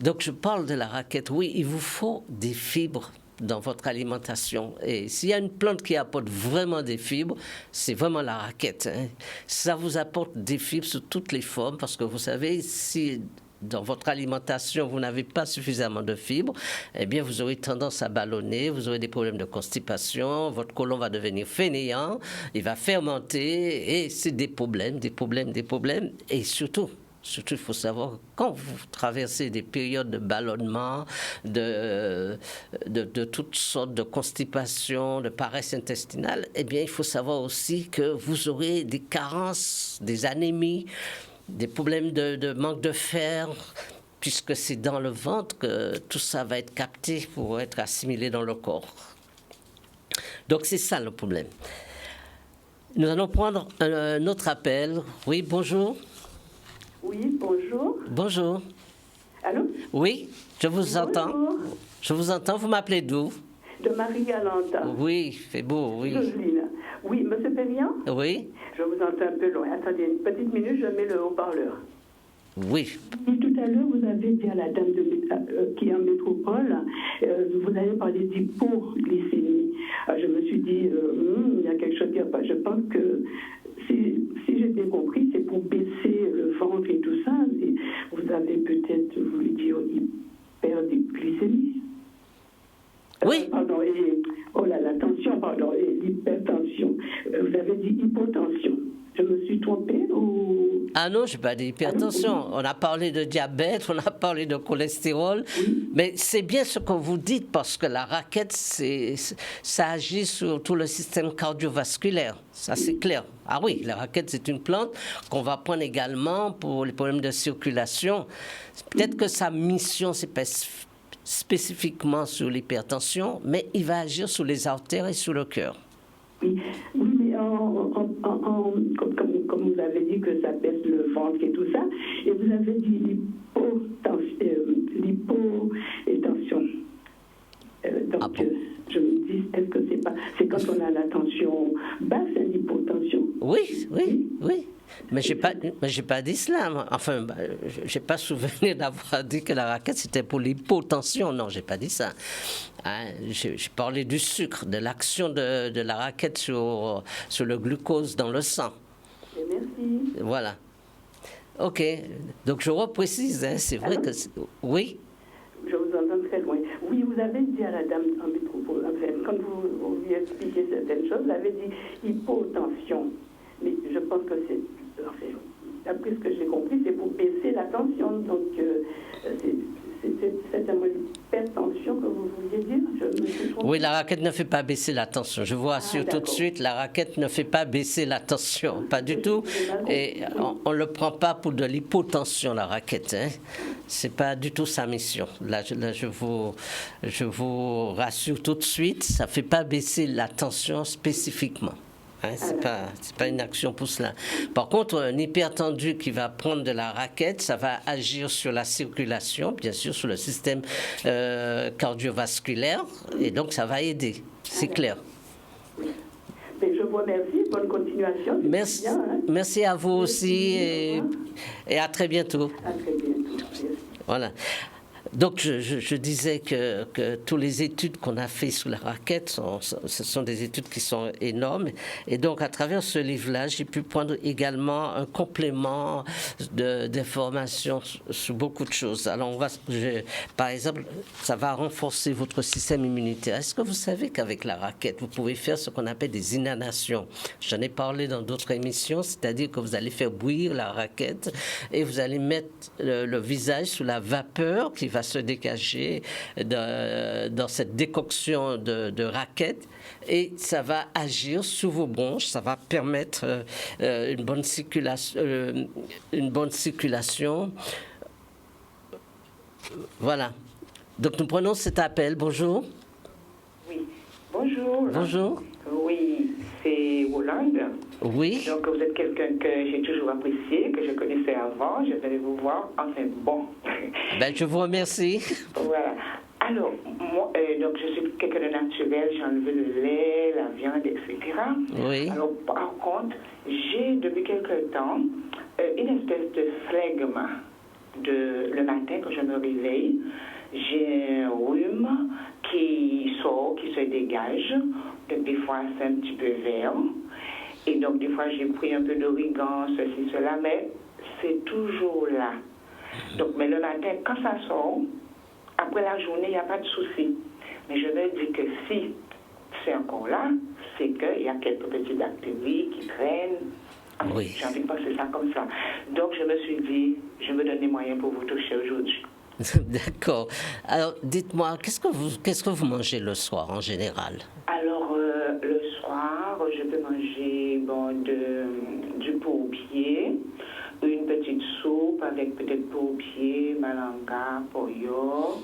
Donc, je parle de la raquette. Oui, il vous faut des fibres dans votre alimentation. Et s'il y a une plante qui apporte vraiment des fibres, c'est vraiment la raquette. Hein. Ça vous apporte des fibres sous toutes les formes parce que vous savez, si dans votre alimentation, vous n'avez pas suffisamment de fibres, eh bien, vous aurez tendance à ballonner, vous aurez des problèmes de constipation, votre côlon va devenir fainéant, il va fermenter, et c'est des problèmes. Et surtout, il faut savoir, quand vous traversez des périodes de ballonnement, de toutes sortes de constipation, de paresse intestinale, eh bien, il faut savoir aussi que vous aurez des carences, des anémies, des problèmes de manque de fer, puisque c'est dans le ventre que tout ça va être capté pour être assimilé dans le corps. Donc c'est ça le problème. Nous allons prendre un autre appel. Oui, bonjour. Oui, bonjour. Bonjour. Allô? Oui, je vous entends. Je vous entends. Vous m'appelez d'où? De Marie-Galanta. Oui, c'est beau, oui. Jocelyne. Oui, monsieur Pélian? Oui. Je vous entends un peu loin. Attendez une petite minute, je mets le haut-parleur. Oui. Et tout à l'heure, vous avez dit à la dame qui est en métropole, vous avez parlé d'hypoglycémie. Je me suis dit, il y a quelque chose qui va pas. Je pense que, si j'ai bien compris, c'est pour baisser le ventre et tout ça. Et vous avez peut-être voulu dire hyperglycémie. Oui. Pardon, tension, l'hypertension. Vous avez dit hypotension. Je me suis trompée ou... Ah non, je n'ai pas dit hypertension. On a parlé de diabète, on a parlé de cholestérol. Oui. Mais c'est bien ce que vous dites parce que la raquette, ça agit sur tout le système cardiovasculaire. Ça, c'est clair. Ah oui, la raquette, c'est une plante qu'on va prendre également pour les problèmes de circulation. Peut-être que sa mission, c'est spécifiquement sur l'hypertension, mais il va agir sur les artères et sur le cœur. Oui, mais comme vous avez dit que ça baisse le ventre et tout ça, et vous avez dit l'hypotension. Donc, je me dis, est-ce que c'est quand on a la tension basse, l'hypotension? Oui. Mais j'ai pas dit cela. Moi. Enfin, j'ai pas souvenir d'avoir dit que la raquette c'était pour l'hypotension. Non, j'ai pas dit ça. Hein, j'ai parlé du sucre, de l'action de la raquette sur le glucose dans le sang. Merci. Voilà. Ok. Donc je reprécise. Hein, c'est vrai que oui. Je vous entends très loin. Oui, vous avez dit à la dame en métropole, quand vous lui expliquez certaines choses, vous avez dit hypotension. Mais je pense que c'est, d'après ce que j'ai compris, c'est pour baisser la tension. Donc, c'est certainement l'hypertension que vous vouliez dire. Oui, la raquette ne fait pas baisser la tension. Je vous rassure tout de suite, la raquette ne fait pas baisser la tension. Pas du tout. Et on ne le prend pas pour de l'hypotension, la raquette. Hein. Ce n'est pas du tout sa mission. Là, je vous rassure tout de suite, ça ne fait pas baisser la tension spécifiquement. Hein, c'est pas une action pour cela. Par contre, un hypertendu qui va prendre de la raquette, ça va agir sur la circulation, bien sûr, sur le système cardiovasculaire, et donc ça va aider. C'est clair. Mais je vous remercie. Bonne continuation. Merci, bien, hein. Merci à vous aussi et à très bientôt. À très bientôt. Merci. Voilà. Donc, je disais que toutes les études qu'on a faites sur la raquette, ce sont des études qui sont énormes. Et donc, à travers ce livre-là, j'ai pu prendre également un complément d'informations sur beaucoup de choses. Alors, par exemple, ça va renforcer votre système immunitaire. Est-ce que vous savez qu'avec la raquette, vous pouvez faire ce qu'on appelle des inhalations? J'en ai parlé dans d'autres émissions, c'est-à-dire que vous allez faire bouillir la raquette et vous allez mettre le visage sous la vapeur qui va se dégager dans cette décoction de raquette et ça va agir sur vos bronches, ça va permettre une bonne circulation. Voilà. Donc nous prenons cet appel. Bonjour. Oui. Bonjour. Bonjour. Oui, c'est Hollande. Oui. Donc vous êtes quelqu'un que j'ai toujours apprécié, que je connaissais avant. Je vais vous voir. Enfin bon. Ben, je vous remercie. Voilà. Alors, moi, donc je suis quelqu'un de naturel. J'ai enlevé le lait, la viande, etc. Oui. Alors par contre, j'ai depuis quelque temps une espèce de flegme le matin quand je me réveille. J'ai un rhume qui sort, qui se dégage. Donc des fois c'est un petit peu vert. Et donc des fois j'ai pris un peu d'origan, ceci, cela, mais c'est toujours là. Donc mais le matin, quand ça sort, après la journée, il n'y a pas de souci. Mais je me dis que si c'est encore là, c'est qu'il y a quelques petites bactéries qui traînent. Oui. J'ai envie de passer ça comme ça. Donc je me suis dit, je me donne les moyens pour vous toucher aujourd'hui. D'accord. Alors, dites-moi, qu'est-ce que vous mangez le soir en général? Alors, le soir, je peux manger du pot-au-pied, une petite soupe avec peut-être pot-au-pied, malanga, pollo.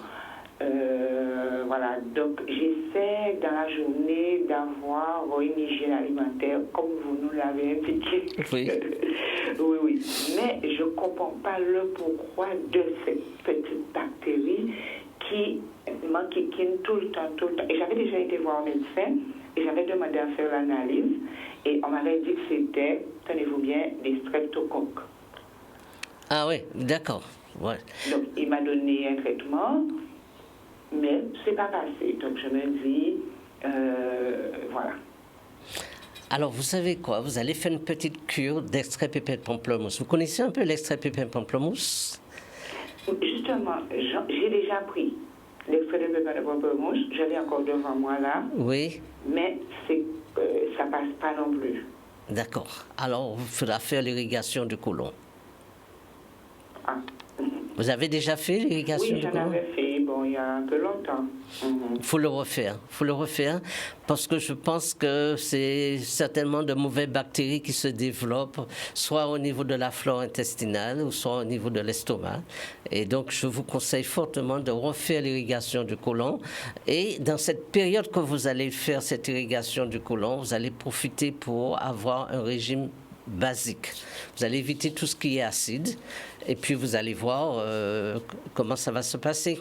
Voilà, donc j'essaie dans la journée d'avoir une hygiène alimentaire comme vous nous l'avez indiqué. Oui. Oui. Mais je ne comprends pas le pourquoi de ces petites bactéries qui m'enquiquinent tout le temps. Et j'avais déjà été voir un médecin et j'avais demandé à faire l'analyse et on m'avait dit que c'était, tenez-vous bien, des streptocoques. Ah oui, d'accord. Ouais. Donc il m'a donné un traitement. Mais c'est pas passé. Donc je me dis, voilà. Alors vous savez quoi? Vous allez faire une petite cure d'extrait pépé de pamplemousse. Vous connaissez un peu l'extrait pépé de pamplemousse? Justement, j'ai déjà pris l'extrait de pépé de pamplemousse. Je l'ai encore devant moi là. Oui. Mais ça passe pas non plus. D'accord. Alors il faudra faire l'irrigation du côlon. Ah. Vous avez déjà fait l'irrigation du côlon? Oui, j'en avais fait. bon, il y a un peu longtemps. Il faut le refaire, parce que je pense que c'est certainement de mauvaises bactéries qui se développent, soit au niveau de la flore intestinale, ou soit au niveau de l'estomac. Et donc, je vous conseille fortement de refaire l'irrigation du côlon. Et dans cette période que vous allez faire cette irrigation du côlon, vous allez profiter pour avoir un régime basique. Vous allez éviter tout ce qui est acide, et puis vous allez voir comment ça va se passer.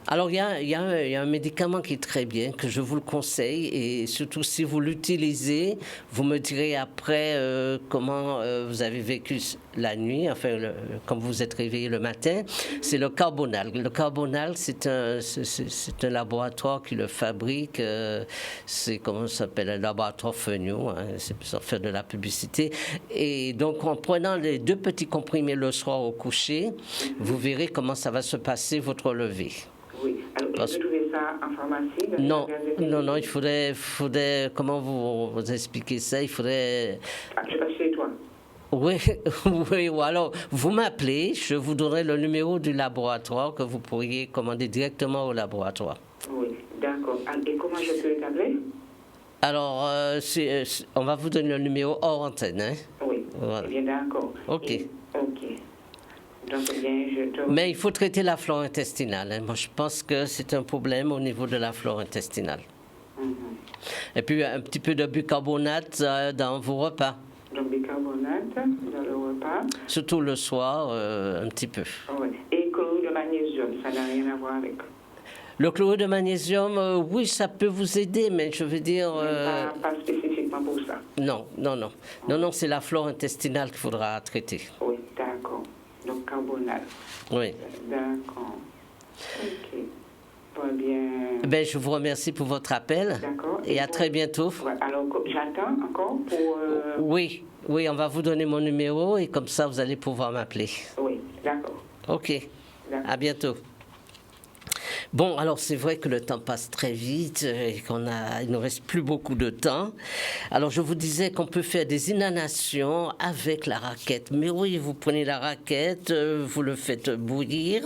Alors, il y a un médicament qui est très bien, que je vous le conseille, et surtout si vous l'utilisez, vous me direz après comment vous avez vécu la nuit, enfin, quand vous êtes réveillé le matin. C'est le Carbonal. Le Carbonal, c'est un laboratoire qui le fabrique. C'est, comment ça s'appelle, un laboratoire Feugnot, hein, c'est sans faire de la publicité. Et donc, en prenant les 2 petits comprimés le soir au coucher, vous verrez comment ça va se passer votre lever. Oui, alors je peux trouver ça en pharmacie? Non, il faudrait, comment vous expliquer ça? Il faudrait... Ah, je passe chez toi? Oui, ou alors vous m'appelez, je vous donnerai le numéro du laboratoire que vous pourriez commander directement au laboratoire. Oui, d'accord. Et comment je peux t'appeler? Alors, on va vous donner le numéro hors antenne. Hein? Oui, voilà. Bien d'accord. OK. OK. Donc, bien, Mais il faut traiter la flore intestinale. Hein. Moi, je pense que c'est un problème au niveau de la flore intestinale. Et puis, un petit peu de bicarbonate dans vos repas. Donc, bicarbonate dans le repas. Surtout le soir, un petit peu. Oui. Et chlorure de magnésium, ça n'a rien à voir avec... Le chlorure de magnésium, oui, ça peut vous aider, mais je veux dire... Pas spécifiquement pour ça. Non, c'est la flore intestinale qu'il faudra traiter. Oui, d'accord. Donc, carbonate. Oui. D'accord. OK. Bon, bien... Ben, je vous remercie pour votre appel. D'accord. Et à très bientôt. Ouais, alors, j'attends encore pour... Oui, on va vous donner mon numéro et comme ça, vous allez pouvoir m'appeler. Oui, d'accord. OK. D'accord. À bientôt. Bon, alors c'est vrai que le temps passe très vite et il ne reste plus beaucoup de temps. Alors je vous disais qu'on peut faire des inhalations avec la raquette. Mais oui, vous prenez la raquette, vous le faites bouillir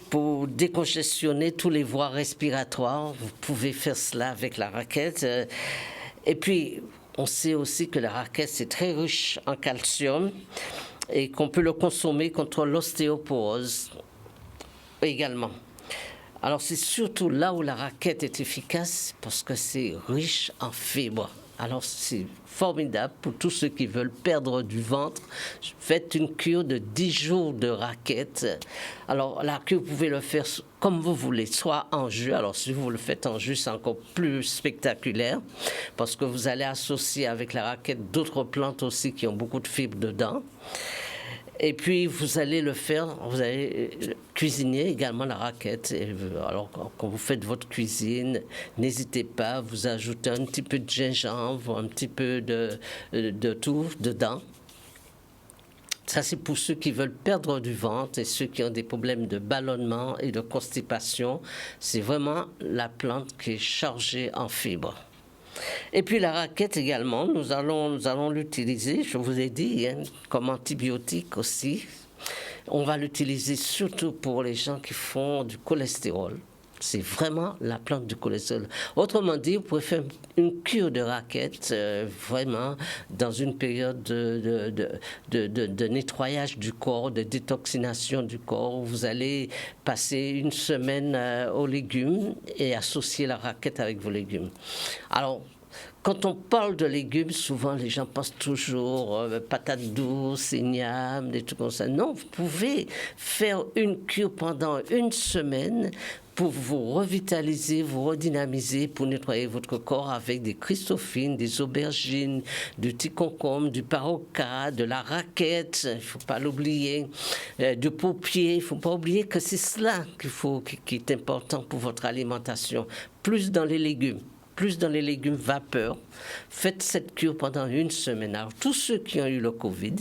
pour décongestionner tous les voies respiratoires. Vous pouvez faire cela avec la raquette. Et puis, on sait aussi que la raquette, c'est très riche en calcium et qu'on peut le consommer contre l'ostéoporose également. Alors, c'est surtout là où la raquette est efficace parce que c'est riche en fibres. Alors, c'est formidable pour tous ceux qui veulent perdre du ventre. Faites une cure de 10 jours de raquette. Alors, la cure, vous pouvez le faire comme vous voulez, soit en jus. Alors, si vous le faites en jus, c'est encore plus spectaculaire parce que vous allez associer avec la raquette d'autres plantes aussi qui ont beaucoup de fibres dedans. Et puis, vous allez le faire, vous allez cuisiner également la raquette. Et alors, quand vous faites votre cuisine, n'hésitez pas à vous ajouter un petit peu de gingembre, un petit peu de tout dedans. Ça, c'est pour ceux qui veulent perdre du ventre et ceux qui ont des problèmes de ballonnement et de constipation. C'est vraiment la plante qui est chargée en fibres. Et puis la raquette également, nous allons l'utiliser, je vous ai dit, hein, comme antibiotique aussi. On va l'utiliser surtout pour les gens qui font du cholestérol. C'est vraiment la plante du cholestérol. Autrement dit, vous pouvez faire une cure de raquette vraiment dans une période de nettoyage du corps, de détoxination du corps. Vous allez passer une semaine aux légumes et associer la raquette avec vos légumes. Alors, quand on parle de légumes, souvent les gens pensent toujours patates douces, ignames, des trucs comme ça. Non, vous pouvez faire une cure pendant une semaine pour vous revitaliser, vous redynamiser, pour nettoyer votre corps avec des christophines, des aubergines, du petit concombre, du paroca, de la raquette, il ne faut pas l'oublier, du pourpier. Il ne faut pas oublier que c'est cela qui est important pour votre alimentation, plus dans les légumes. Plus dans les légumes vapeur. Faites cette cure pendant une semaine. Alors, tous ceux qui ont eu le Covid,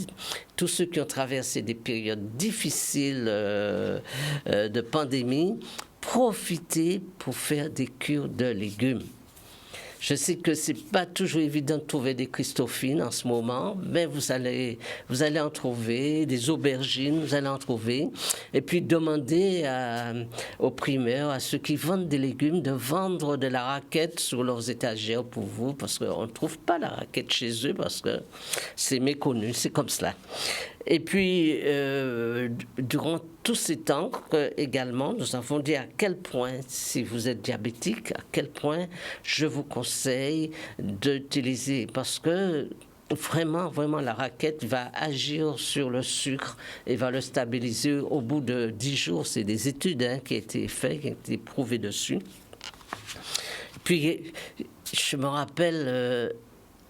tous ceux qui ont traversé des périodes difficiles de pandémie, profitez pour faire des cures de légumes. Je sais que c'est pas toujours évident de trouver des Christophines en ce moment, mais vous allez en trouver, des aubergines, vous allez en trouver. Et puis demandez aux primeurs, à ceux qui vendent des légumes, de vendre de la raquette sur leurs étagères pour vous, parce qu'on ne trouve pas la raquette chez eux, parce que c'est méconnu, c'est comme cela. Et puis, durant tous ces temps, également, nous avons dit à quel point, si vous êtes diabétique, à quel point je vous conseille d'utiliser, parce que vraiment, la raquette va agir sur le sucre et va le stabiliser au bout de 10 jours. C'est des études qui ont été faites, qui ont été prouvées dessus. Puis, je me rappelle...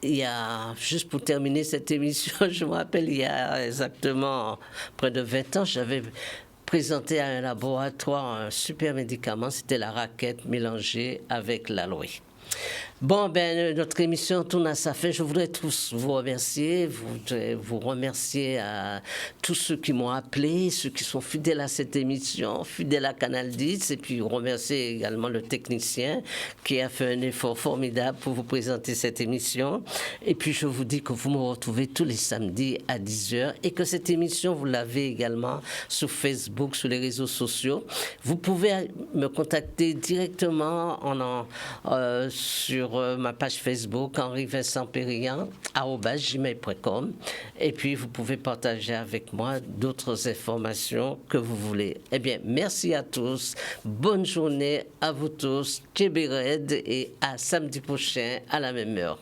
il y a, juste pour terminer cette émission, je me rappelle, il y a exactement près de 20 ans, j'avais présenté à un laboratoire un super médicament, c'était la raquette mélangée avec l'aloe. Bon, notre émission tourne à sa fin. Je voudrais tous vous remercier, vous remercier à tous ceux qui m'ont appelé, ceux qui sont fidèles à cette émission, fidèles à Canal 10, et puis remercier également le technicien qui a fait un effort formidable pour vous présenter cette émission. Et puis je vous dis que vous me retrouvez tous les samedis à 10h et que cette émission, vous l'avez également sur Facebook, sur les réseaux sociaux. Vous pouvez me contacter directement sur ma page Facebook, Henri Vincent Périllan, @gmail.com. Et puis, vous pouvez partager avec moi d'autres informations que vous voulez. Eh bien, merci à tous. Bonne journée à vous tous. Tchébered et à samedi prochain à la même heure.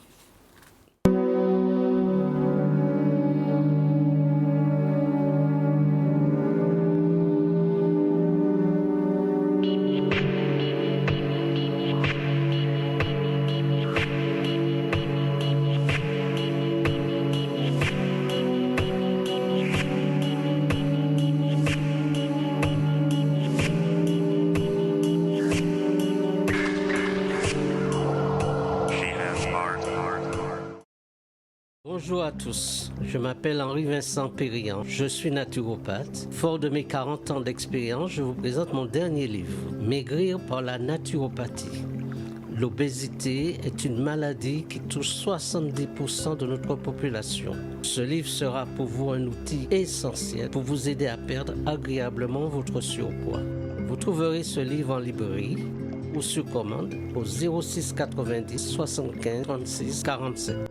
Bonjour à tous, je m'appelle Henri Vincent Périllan, je suis naturopathe. Fort de mes 40 ans d'expérience, je vous présente mon dernier livre, Maigrir par la naturopathie. L'obésité est une maladie qui touche 70% de notre population. Ce livre sera pour vous un outil essentiel pour vous aider à perdre agréablement votre surpoids. Vous trouverez ce livre en librairie ou sur commande au 06 90 75 36 47.